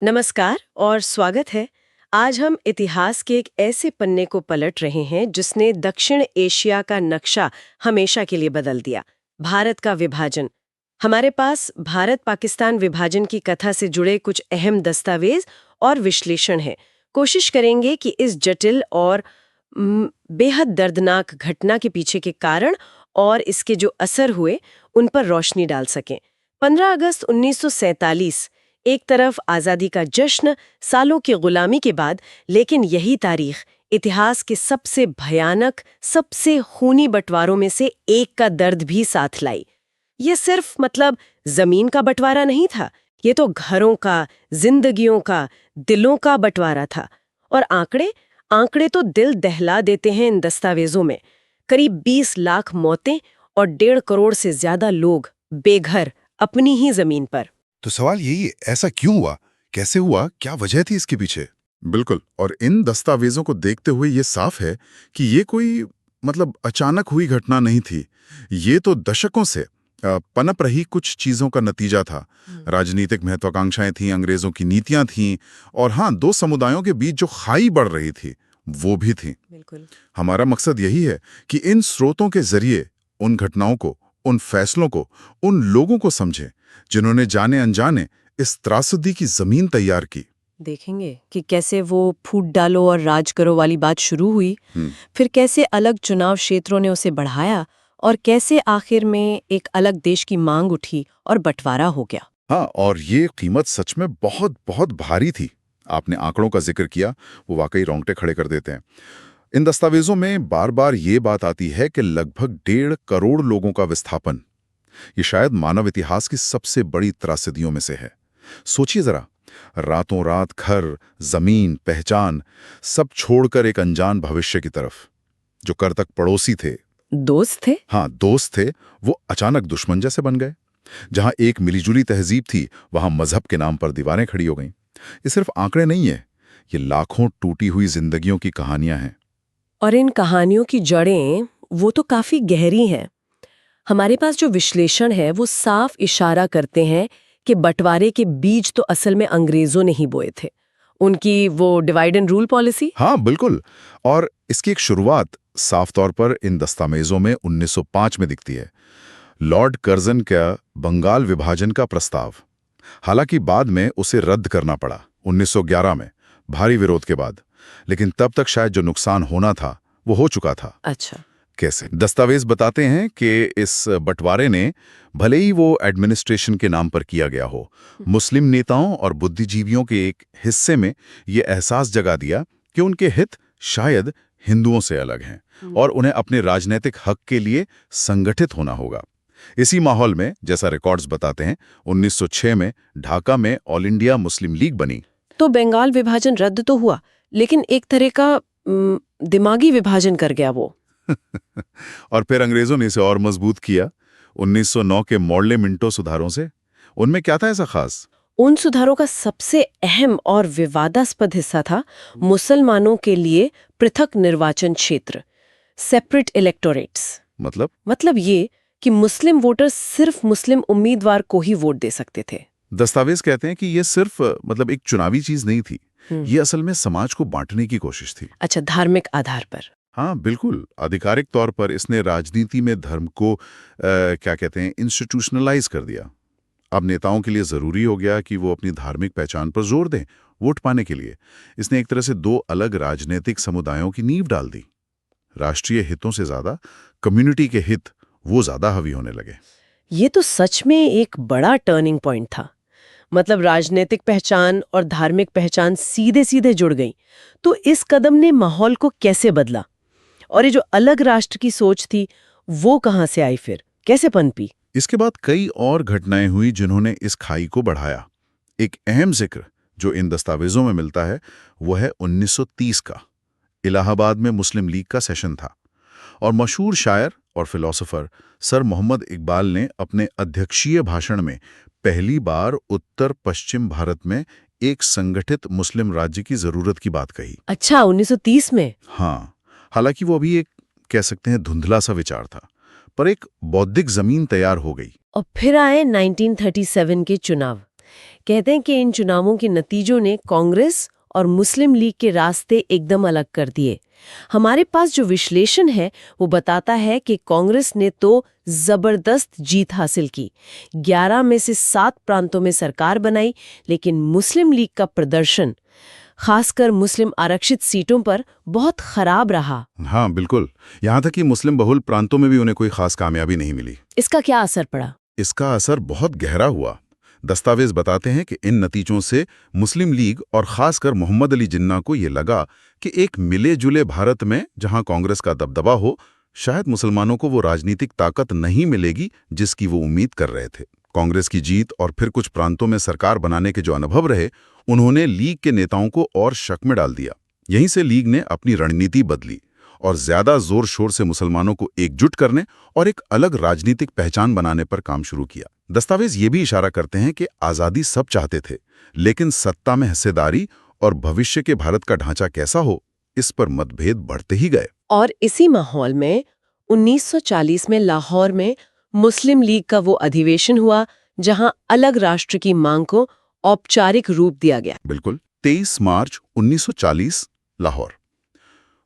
नमस्कार और स्वागत है। आज हम इतिहास के एक ऐसे पन्ने को पलट रहे हैं जिसने दक्षिण एशिया का नक्शा हमेशा के लिए बदल दिया। भारत का विभाजन। हमारे पास भारत पाकिस्तान विभाजन की कथा से जुड़े कुछ अहम दस्तावेज और विश्लेषण है। कोशिश करेंगे कि इस जटिल और बेहद दर्दनाक घटना के पीछे के कारण और इसके जो असर हुए उन पर रोशनी डाल सकें। 15 अगस्त 1947, एक तरफ आज़ादी का जश्न, सालों की गुलामी के बाद, लेकिन यही तारीख इतिहास के सबसे भयानक, सबसे खूनी बंटवारों में से एक का दर्द भी साथ लाई। ये सिर्फ जमीन का बंटवारा नहीं था, ये तो घरों का, जिंदगियों का, दिलों का बंटवारा था। और आंकड़े तो दिल दहला देते हैं इन दस्तावेजों में। करीब 20 लाख मौतें और 1.5 करोड़ से ज्यादा लोग बेघर अपनी ही जमीन पर। तो सवाल यही है, ऐसा क्यों हुआ, कैसे हुआ, क्या वजह थी इसके पीछे? बिल्कुल, और इन दस्तावेजों को देखते हुए ये साफ है कि ये कोई अचानक हुई घटना नहीं थी। ये तो दशकों से पनप रही कुछ चीजों का नतीजा था। राजनीतिक महत्वाकांक्षाएं थीं, अंग्रेजों की नीतियां थीं, और हाँ, दो समुदायों के बीच जो खाई बढ़ रही थी वो भी थी। बिल्कुल। हमारा मकसद यही है कि इन स्रोतों के जरिए उन घटनाओं को, उन फैसलों को, उन लोगों को समझें जिन्होंने जाने अनजाने इस त्रासदी की जमीन तैयार की। देखेंगे कि कैसे वो फूट डालो और राज करो वाली बात शुरू हुई, फिर कैसे अलग चुनाव क्षेत्रों ने उसे बढ़ाया, और कैसे आखिर में एक अलग देश की मांग उठी और बंटवारा हो गया। हाँ, और ये कीमत सच में बहुत बहुत भारी थी। आपने आंकड़ों का जिक्र किया, वो वाकई रोंगटे खड़े कर देते हैं। इन दस्तावेजों में बार बार ये बात आती है कि लगभग 1.5 करोड़ लोगों का विस्थापन, ये शायद मानव इतिहास की सबसे बड़ी त्रासदियों में से है। सोचिए जरा, रातों रात घर, जमीन, पहचान सब छोड़कर एक अनजान भविष्य की तरफ। जो कर तक पड़ोसी थे, दोस्त थे। हाँ दोस्त थे, वो अचानक दुश्मन जैसे बन गए। जहां एक मिलीजुली तहजीब थी, वहां मजहब के नाम पर दीवारें खड़ी हो गईं। ये सिर्फ आंकड़े नहीं है, ये लाखों टूटी हुई जिंदगियों की कहानियां हैं। और इन कहानियों की जड़ें वो तो काफी गहरी हैं। हमारे पास जो विश्लेषण है वो साफ इशारा करते हैं कि बंटवारे के बीज तो असल में अंग्रेजों ने ही बोए थे। उनकी वो डिवाइड एंड रूल पॉलिसी। हाँ बिल्कुल, और इसकी एक शुरुआत साफ तौर पर इन दस्तावेजों में 1905 में दिखती है। लॉर्ड कर्जन का बंगाल विभाजन का प्रस्ताव। हालांकि बाद में उसे रद्द करना पड़ा 1911 में, भारी विरोध के बाद। लेकिन तब तक शायद जो नुकसान होना था वो हो चुका था। अच्छा। कैसे? दस्तावेज बताते हैं कि इस बंटवारे ने, भले ही वो एडमिनिस्ट्रेशन के नाम पर किया गया हो, मुस्लिम नेताओं और बुद्धिजीवियों के एक हिस्से में ये एहसास जगा दिया कि उनके हित शायद हिंदुओं से अलग हैं और उन्हें अपने राजनीतिक हक के लिए संगठित होना होगा। इसी माहौल में, जैसा रिकॉर्ड्स बताते हैं, 1906 में ढाका में ऑल इंडिया मुस्लिम लीग बनी। तो बंगाल विभाजन रद्द तो हुआ, लेकिन एक तरह का दिमागी विभाजन कर गया वो। और फिर अंग्रेजों ने इसे और मजबूत किया 1909 के मॉडले मिंटो सुधारों से। उनमें क्या था ऐसा खास? उन सुधारों का सबसे अहम और विवादास्पद हिस्सा था मुसलमानों के लिए पृथक निर्वाचन क्षेत्र, सेपरेट इलेक्टोरेट्स। मतलब ये कि मुस्लिम वोटर सिर्फ मुस्लिम उम्मीदवार को ही वोट दे सकते थे। दस्तावेज कहते हैं कि ये सिर्फ एक चुनावी चीज नहीं थी, ये असल में समाज को बांटने की कोशिश थी। अच्छा, धार्मिक आधार पर। हाँ बिल्कुल, आधिकारिक तौर पर इसने राजनीति में धर्म को क्या कहते हैं, इंस्टीट्यूशनलाइज कर दिया। अब नेताओं के लिए जरूरी हो गया कि वो अपनी धार्मिक पहचान पर जोर दें वोट पाने के लिए। इसने एक तरह से दो अलग राजनीतिक समुदायों की नींव डाल दी। राष्ट्रीय हितों से ज्यादा कम्युनिटी के हित वो ज्यादा हावी होने लगे। ये तो सच में एक बड़ा टर्निंग पॉइंट था। राजनीतिक पहचान और धार्मिक पहचान सीधे सीधे जुड़ गई। तो इस कदम ने माहौल को कैसे बदला? और ये जो अलग राष्ट्र की सोच थी वो कहां से आई, फिर कैसे पनपी? इसके बाद कई और घटनाएं हुई जिन्होंने इस खाई को बढ़ाया। एक अहम जिक्र जो इन दस्तावेजों में मिलता है वो है 1930 का। इलाहाबाद में मुस्लिम लीग का सेशन था और मशहूर शायर और फिलोसोफर सर मोहम्मद इकबाल ने अपने अध्यक्षीय भाषण में पहली बार उत्तर पश्चिम भारत में एक संगठित मुस्लिम राज्य की जरूरत की बात कही। अच्छा, 1930 में? हाँ, हालांकि वो अभी एक कह सकते हैं धुंधला सा विचार था, पर एक बौद्धिक जमीन तैयार हो गई। और फिर आए 1937 के चुनाव। कहते हैं कि इन चुनावों के नतीजों ने कांग्रेस और मुस्लिम लीग के रास्ते एकदम अलग कर दिए। हमारे पास जो विश्लेषण है वो बताता है कि कांग्रेस ने तो जबरदस्त जीत हासिल की, 11 में से 7 प्रांतों में सरकार बनाई, लेकिन मुस्लिम लीग का प्रदर्शन खासकर मुस्लिम आरक्षित सीटों पर बहुत खराब रहा। हाँ बिल्कुल, यहाँ तक कि मुस्लिम बहुल प्रांतों में भी उन्हें कोई खास कामयाबी नहीं मिली। इसका क्या असर पड़ा? इसका असर बहुत गहरा हुआ। दस्तावेज बताते हैं कि इन नतीजों से मुस्लिम लीग और खासकर मोहम्मद अली जिन्ना को ये लगा कि एक मिले जुले भारत में जहां कांग्रेस का दबदबा हो, शायद मुसलमानों को वो राजनीतिक ताकत नहीं मिलेगी जिसकी वो उम्मीद कर रहे थे। कांग्रेस की जीत और फिर कुछ प्रांतों में सरकार बनाने के जो अनुभव रहे, उन्होंने लीग के नेताओं को और शक में डाल दिया। यहीं से लीग ने अपनी रणनीति बदली और ज्यादा जोर शोर से मुसलमानों को एकजुट करने और एक अलग राजनीतिक पहचान बनाने पर काम शुरू किया। दस्तावेज ये भी इशारा करते हैं कि आज़ादी सब चाहते थे, लेकिन सत्ता में हिस्सेदारी और भविष्य के भारत का ढांचा कैसा हो, इस पर मतभेद बढ़ते ही गए। और इसी माहौल में 1940 में लाहौर में मुस्लिम लीग का वो अधिवेशन हुआ जहां अलग राष्ट्र की मांग को औपचारिक रूप दिया गया। बिल्कुल, 23 मार्च 1940 लाहौर।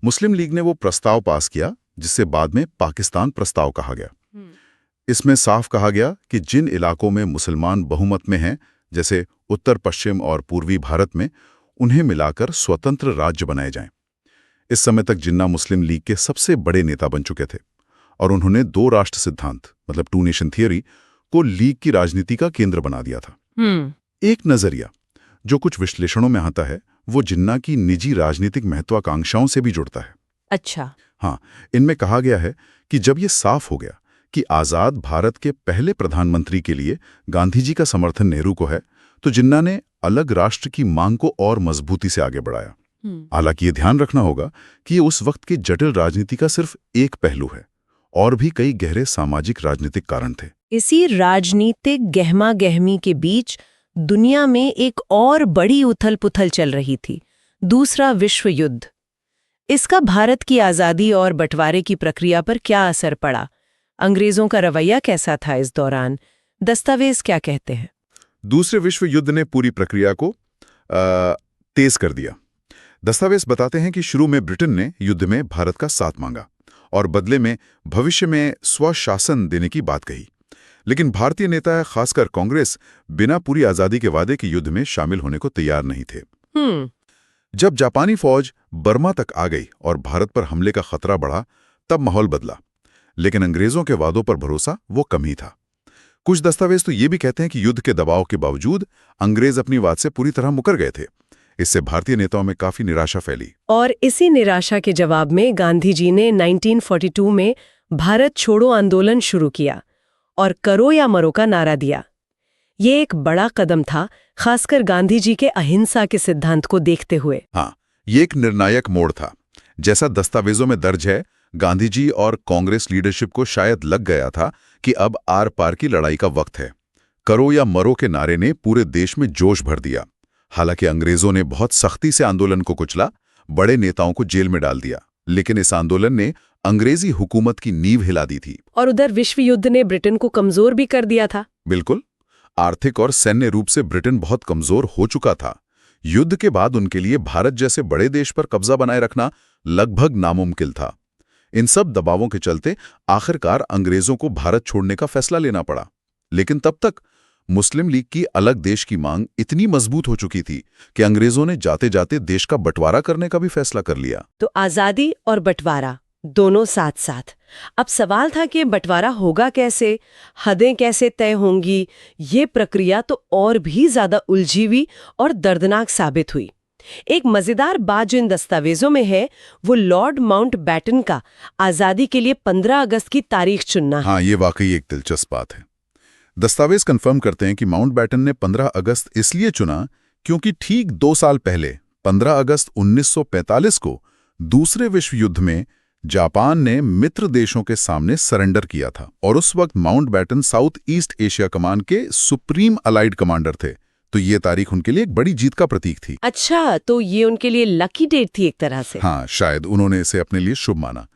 मुस्लिम लीग ने वो प्रस्ताव पास किया जिसे बाद में पाकिस्तान प्रस्ताव कहा गया। इसमें साफ कहा गया कि जिन इलाकों में मुसलमान बहुमत में हैं, जैसे उत्तर पश्चिम और पूर्वी भारत में, उन्हें मिलाकर स्वतंत्र राज्य बनाए जाएं। इस समय तक जिन्ना मुस्लिम लीग के सबसे बड़े नेता बन चुके थे और उन्होंने 2 राष्ट्र सिद्धांत मतलब 2 नेशन थियरी को लीग की राजनीति का केंद्र बना दिया था। एक नजरिया जो कुछ विश्लेषणों में आता है वो जिन्ना की निजी राजनीतिक महत्वाकांक्षाओं से भी जुड़ता है। अच्छा। हाँ, इनमें कहा गया है कि जब ये साफ हो गया कि आजाद भारत के पहले प्रधानमंत्री के लिए गांधी जी का समर्थन नेहरू को है, तो जिन्ना ने अलग राष्ट्र की मांग को और मजबूती से आगे बढ़ाया। हालांकि ये ध्यान रखना होगा कि ये उस वक्त की जटिल राजनीति का सिर्फ एक पहलू है, और भी कई गहरे सामाजिक राजनीतिक कारण थे। इसी राजनीतिक गहमा गहमी के बीच दुनिया में एक और बड़ी उथल पुथल चल रही थी, दूसरा विश्व युद्ध। इसका भारत की आज़ादी और बंटवारे की प्रक्रिया पर क्या असर पड़ा? अंग्रेजों का रवैया कैसा था इस दौरान? दस्तावेज क्या कहते हैं? दूसरे विश्व युद्ध ने पूरी प्रक्रिया को तेज कर दिया। दस्तावेज बताते हैं कि शुरू में ब्रिटेन ने युद्ध में भारत का साथ मांगा और बदले में भविष्य में स्वशासन देने की बात कही, लेकिन भारतीय नेता खासकर कांग्रेस बिना पूरी आजादी के वादे के युद्ध में शामिल होने को तैयार नहीं थे। जब जापानी फौज बर्मा तक आ गई और भारत पर हमले का खतरा बढ़ा, तब माहौल बदला, लेकिन अंग्रेजों के वादों पर भरोसा वो कम ही था। कुछ दस्तावेज तो ये भी कहते हैं कि युद्ध के दबाव के बावजूद अंग्रेज अपनी बात से पूरी तरह मुकर गए थे। इससे भारतीय नेताओं में काफी निराशा फैली। और इसी निराशा के जवाब में गांधी जी ने 1942 में भारत छोड़ो आंदोलन शुरू किया और करो या मरो का नारा दिया। ये एक बड़ा कदम था, खासकर गांधी जी के अहिंसा के सिद्धांत को देखते हुए। हाँ, ये एक निर्णायक मोड़ था। जैसा दस्तावेजों में दर्ज है, गांधी जी और कांग्रेस लीडरशिप को शायद लग गया था कि अब आर पार की लड़ाई का वक्त है। करो या मरो के नारे ने पूरे देश में जोश भर दिया। हालांकि अंग्रेजों ने बहुत सख्ती से आंदोलन को कुचला, बड़े नेताओं को जेल में डाल दिया, लेकिन इस आंदोलन ने अंग्रेजी हुकूमत की नींव हिला दी थी। और उधर विश्व युद्ध ने ब्रिटेन को कमजोर भी कर दिया था। बिल्कुल, आर्थिक और सैन्य रूप से ब्रिटेन बहुत कमजोर हो चुका था। युद्ध के बाद उनके लिए भारत जैसे बड़े देश पर कब्जा बनाए रखना लगभग नामुमकिन था। इन सब दबावों के चलते आखिरकार अंग्रेजों को भारत छोड़ने का फैसला लेना पड़ा। लेकिन तब तक मुस्लिम लीग की अलग देश की मांग इतनी मजबूत हो चुकी थी कि अंग्रेजों ने जाते जाते देश का बंटवारा करने का भी फैसला कर लिया। तो आजादी और बंटवारा दोनों साथ साथ। अब सवाल था कि बंटवारा होगा कैसे, हदें कैसे तय होंगी। ये प्रक्रिया तो और भी ज्यादा उलझी हुई और दर्दनाक साबित हुई। एक मजेदार बात जो इन दस्तावेजों में है वो लॉर्ड माउंटबेटन का आजादी के लिए 15 अगस्त की तारीख चुनना है। हाँ, ये वाकई एक दिलचस्प बात है। दस्तावेज कंफर्म करते हैं कि माउंटबेटन ने 15 अगस्त इसलिए चुना क्योंकि ठीक 2 साल पहले 15 अगस्त 1945 को दूसरे विश्व युद्ध में जापान ने मित्र देशों के सामने सरेंडर किया था और उस वक्त माउंटबेटन साउथ ईस्ट एशिया कमान के सुप्रीम अलाइड कमांडर थे। तो ये तारीख उनके लिए एक बड़ी जीत का प्रतीक थी। अच्छा, तो ये उनके लिए लकी डेट थी एक तरह से। हाँ, शायद उन्होंने इसे अपने लिए शुभ माना।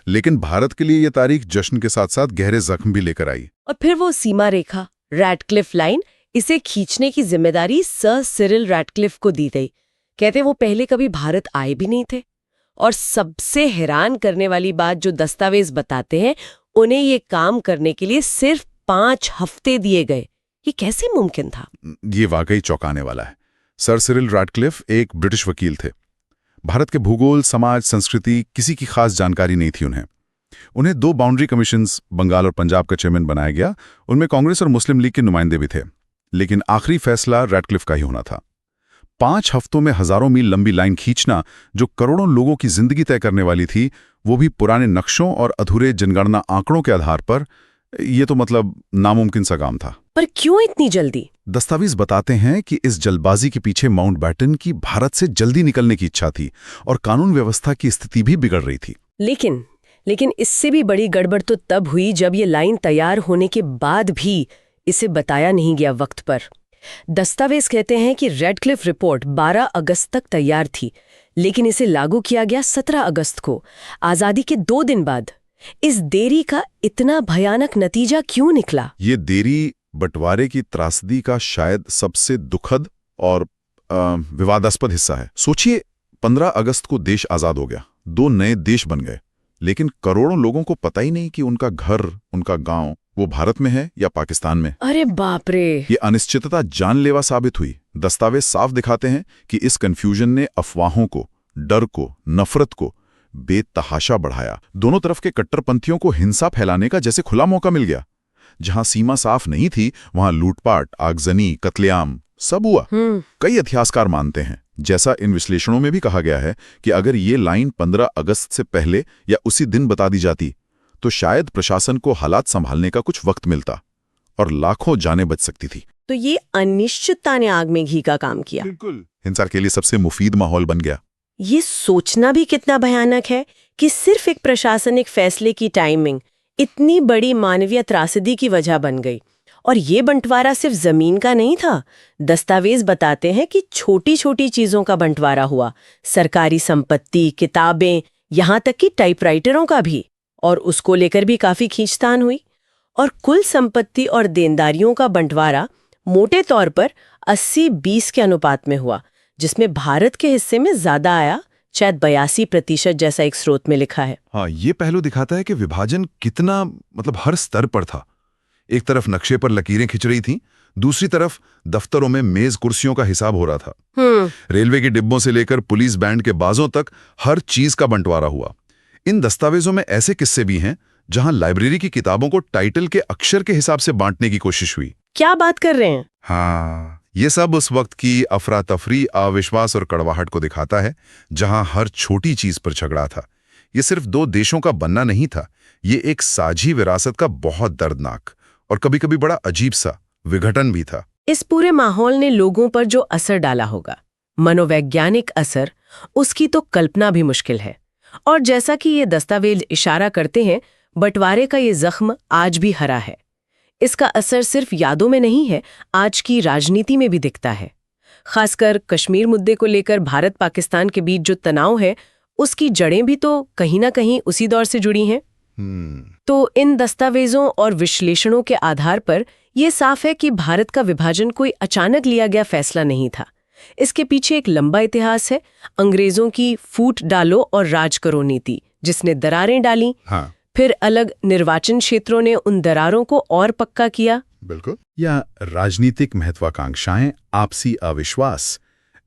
लेकिन भारत के लिए ये तारीख जश्न के साथ साथ गहरे जख्म भी लेकर आई। और फिर वो सीमा रेखा, रैडक्लिफ लाइन, इसे खींचने की जिम्मेदारी सर सिरिल रैडक्लिफ को दी गई। कहते वो पहले कभी भारत आए भी नहीं थे। और सबसे हैरान करने वाली बात, जो दस्तावेज बताते हैं, उन्हें ये काम करने के लिए सिर्फ 5 हफ्ते दिए गए। ये कैसे मुमकिन था? ये वाकई चौंकाने वाला है। सर सिरिल रैडक्लिफ एक ब्रिटिश वकील थे। भारत के भूगोल, समाज, संस्कृति किसी की खास जानकारी नहीं थी उन्हें 2 बाउंड्री कमीशंस बंगाल और पंजाब का चेयरमैन बनाया गया। उनमें कांग्रेस और मुस्लिम लीग के नुमाइंदे भी थे, लेकिन आखिरी फैसला रैडक्लिफ का ही होना था। 5 हफ्तों में हजारों मील लंबी लाइन खींचना, जो करोड़ों लोगों की जिंदगी तय करने वाली थी, वो भी पुराने नक्शों और अधूरे जनगणना आंकड़ों के आधार पर, ये तो मतलब नामुमकिन सा काम था। पर क्यों इतनी जल्दी? दस्तावेज बताते हैं कि इस जल्दबाजी के पीछे माउंटबैटन की भारत से जल्दी निकलने की इच्छा थी और कानून व्यवस्था की स्थिति भी बिगड़ रही थी। लेकिन इससे भी बड़ी गड़बड़ तो तब हुई जब ये लाइन तैयार होने के बाद भी इसे बताया नहीं गया वक्त पर। दस्तावेज कहते हैं कि रेडक्लिफ रिपोर्ट 12 अगस्त तक तैयार थी, लेकिन इसे लागू किया गया 17 अगस्त को, आजादी के 2 दिन बाद। इस देरी का इतना भयानक नतीजा क्यों निकला? ये देरी बंटवारे की त्रासदी का शायद सबसे दुखद और विवादास्पद हिस्सा है। सोचिए, 15 अगस्त को देश आजाद हो गया, 2 नए देश बन गए, लेकिन करोड़ों लोगों को पता ही नहीं कि उनका घर, उनका गांव, वो भारत में है या पाकिस्तान में। अरे बाप रे! ये अनिश्चितता जानलेवा साबित हुई। दस्तावेज साफ दिखाते हैं कि इस कंफ्यूजन ने अफवाहों को, डर को, नफरत को बेतहाशा बढ़ाया। दोनों तरफ के कट्टरपंथियों को हिंसा फैलाने का जैसे खुला मौका मिल गया। जहां सीमा साफ नहीं थी, वहां लूटपाट, आगजनी, कत्लेआम सब हुआ। कई इतिहासकार मानते हैं, जैसा इन विश्लेषणों में भी कहा गया है, कि अगर ये लाइन 15 अगस्त से पहले या उसी दिन बता दी जाती, तो शायद प्रशासन को हालात संभालने का कुछ वक्त मिलता और लाखों जानें बच सकती थी। तो ये अनिश्चितता ने आग में घी का काम किया। बिल्कुल, हिंसा के लिए सबसे मुफीद माहौल बन गया। ये सोचना भी कितना भयानक है कि सिर्फ एक प्रशासनिक फैसले की टाइमिंग इतनी बड़ी मानवीय त्रासदी की वजह बन गई। और ये बंटवारा सिर्फ जमीन का नहीं था। दस्तावेज बताते हैं कि छोटी छोटी चीजों का बंटवारा हुआ, सरकारी संपत्ति, किताबें, यहाँ तक कि टाइपराइटरों का भी। और उसको लेकर भी काफी खींचतान हुई। और कुल संपत्ति और देनदारियों का बंटवारा मोटे तौर पर 80-20 के अनुपात में हुआ, जिसमें भारत के हिस्से में ज्यादा आया, शायद 82% जैसा एक स्रोत में लिखा है। हाँ, ये पहलू दिखाता है कि विभाजन कितना हर स्तर पर था। एक तरफ नक्शे पर लकीरें खिंच रही थीं, दूसरी तरफ दफ्तरों में मेज कुर्सियों का हिसाब हो रहा था। रेलवे के डिब्बों से लेकर पुलिस बैंड के बाजों तक हर चीज का बंटवारा हुआ। इन दस्तावेजों में ऐसे किस्से भी हैं जहां लाइब्रेरी की किताबों को टाइटल के अक्षर के हिसाब से बांटने की कोशिश हुई। क्या बात कर रहे हैं? हाँ, ये सब उस वक्त की अफरा तफरी, अविश्वास और कड़वाहट को दिखाता है, जहां हर छोटी चीज पर झगड़ा था। ये सिर्फ 2 देशों का बनना नहीं था, ये एक साझी विरासत का बहुत दर्दनाक और कभी-कभी बड़ा अजीब सा विघटन भी था। इस पूरे माहौल ने लोगों पर जो असर डाला होगा, मनोवैज्ञानिक असर, उसकी तो कल्पना भी मुश्किल है। और जैसा कि ये दस्तावेज इशारा करते हैं, बंटवारे का ये जख्म आज भी हरा है। इसका असर सिर्फ यादों में नहीं है, आज की राजनीति में भी दिखता है। खासकर कश्मीर मुद्दे को लेकर भारत पाकिस्तान के बीच जो तनाव है, उसकी जड़ें भी तो कहीं ना कहीं उसी दौर से जुड़ी हैं। तो इन दस्तावेजों और विश्लेषणों के आधार पर यह साफ है कि भारत का विभाजन कोई अचानक लिया गया फैसला नहीं था। इसके पीछे एक लंबा इतिहास है, अंग्रेजों की फूट डालो और राज करो नीति, जिसने दरारें डाली। हाँ। फिर अलग निर्वाचन क्षेत्रों ने उन दरारों को और पक्का किया। बिल्कुल। या राजनीतिक महत्वाकांक्षाएं, आपसी अविश्वास,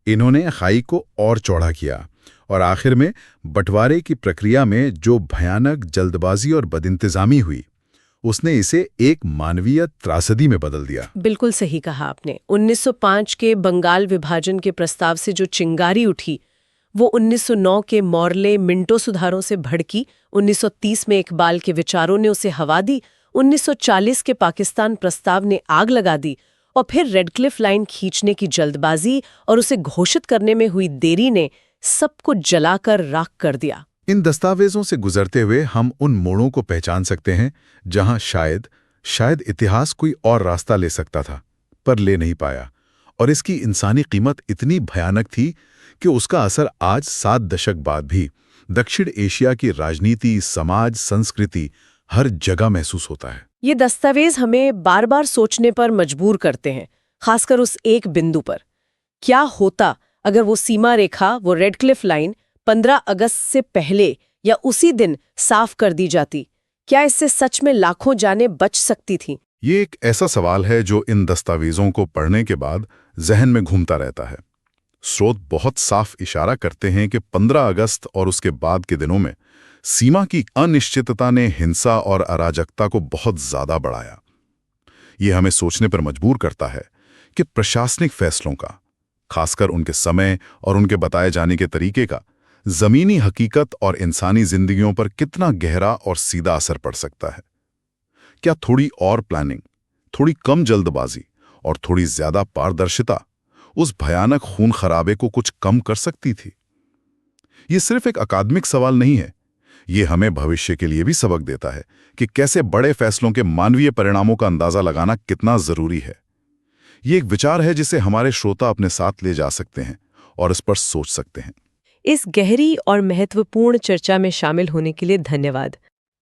इन्होंने खाई को और चौड़ा किया। और आखिर में बंटवारे की प्रक्रिया में जो भयानक जल्दबाजी और बदइंतजामी हुई, उसने इसे एक मानवीय त्रासदी में बदल दिया। बिल्कुल सही कहा आपने। 1905 के बंगाल विभाजन के प्रस्ताव से जो चिंगारी उठी, वो 1909 के मॉर्ले मिंटो सुधारों से भड़की। 1930 में इकबाल के विचारों ने उसे हवा दी। 1940 के पाकिस्तान प्रस्ताव ने आग लगा दी। और फिर रेडक्लिफ लाइन खींचने की जल्दबाजी और उसे घोषित करने में हुई देरी ने सबको जलाकर राख कर दिया। इन दस्तावेजों से गुजरते हुए हम उन मोड़ों को पहचान सकते हैं जहां शायद इतिहास कोई और रास्ता ले सकता था, पर ले नहीं पाया। और इसकी इंसानी कीमत इतनी भयानक थी कि उसका असर आज 7 दशक बाद भी दक्षिण एशिया की राजनीति, समाज, संस्कृति हर जगह महसूस होता है। ये दस्तावेज हमें बार बार सोचने पर मजबूर करते हैं। खासकर उस एक बिंदु पर। क्या होता अगर वो सीमा रेखा, वो रेड क्लिफ लाइन 15 अगस्त से पहले या उसी दिन साफ कर दी जाती? क्या इससे सच में लाखों जानें बच सकती थीं? ये एक ऐसा सवाल है जो इन दस्तावेजों को पढ़ने के बाद जहन में घूमता रहता है। स्रोत बहुत साफ इशारा करते हैं कि 15 अगस्त और उसके बाद के दिनों में सीमा की अनिश्चितता ने हिंसा और अराजकता को बहुत ज्यादा बढ़ाया। ये हमें सोचने पर मजबूर करता है कि प्रशासनिक फैसलों का, खासकर उनके समय और उनके बताए जाने के तरीके का, जमीनी हकीकत और इंसानी जिंदगियों पर कितना गहरा और सीधा असर पड़ सकता है। क्या थोड़ी और प्लानिंग, थोड़ी कम जल्दबाजी और थोड़ी ज्यादा पारदर्शिता उस भयानक खून खराबे को कुछ कम कर सकती थी? ये सिर्फ एक अकादमिक सवाल नहीं है, ये हमें भविष्य के लिए भी सबक देता है कि कैसे बड़े फैसलों के मानवीय परिणामों का अंदाजा लगाना कितना जरूरी है। ये एक विचार है जिसे हमारे श्रोता अपने साथ ले जा सकते हैं और इस पर सोच सकते हैं। इस गहरी और महत्वपूर्ण चर्चा में शामिल होने के लिए धन्यवाद।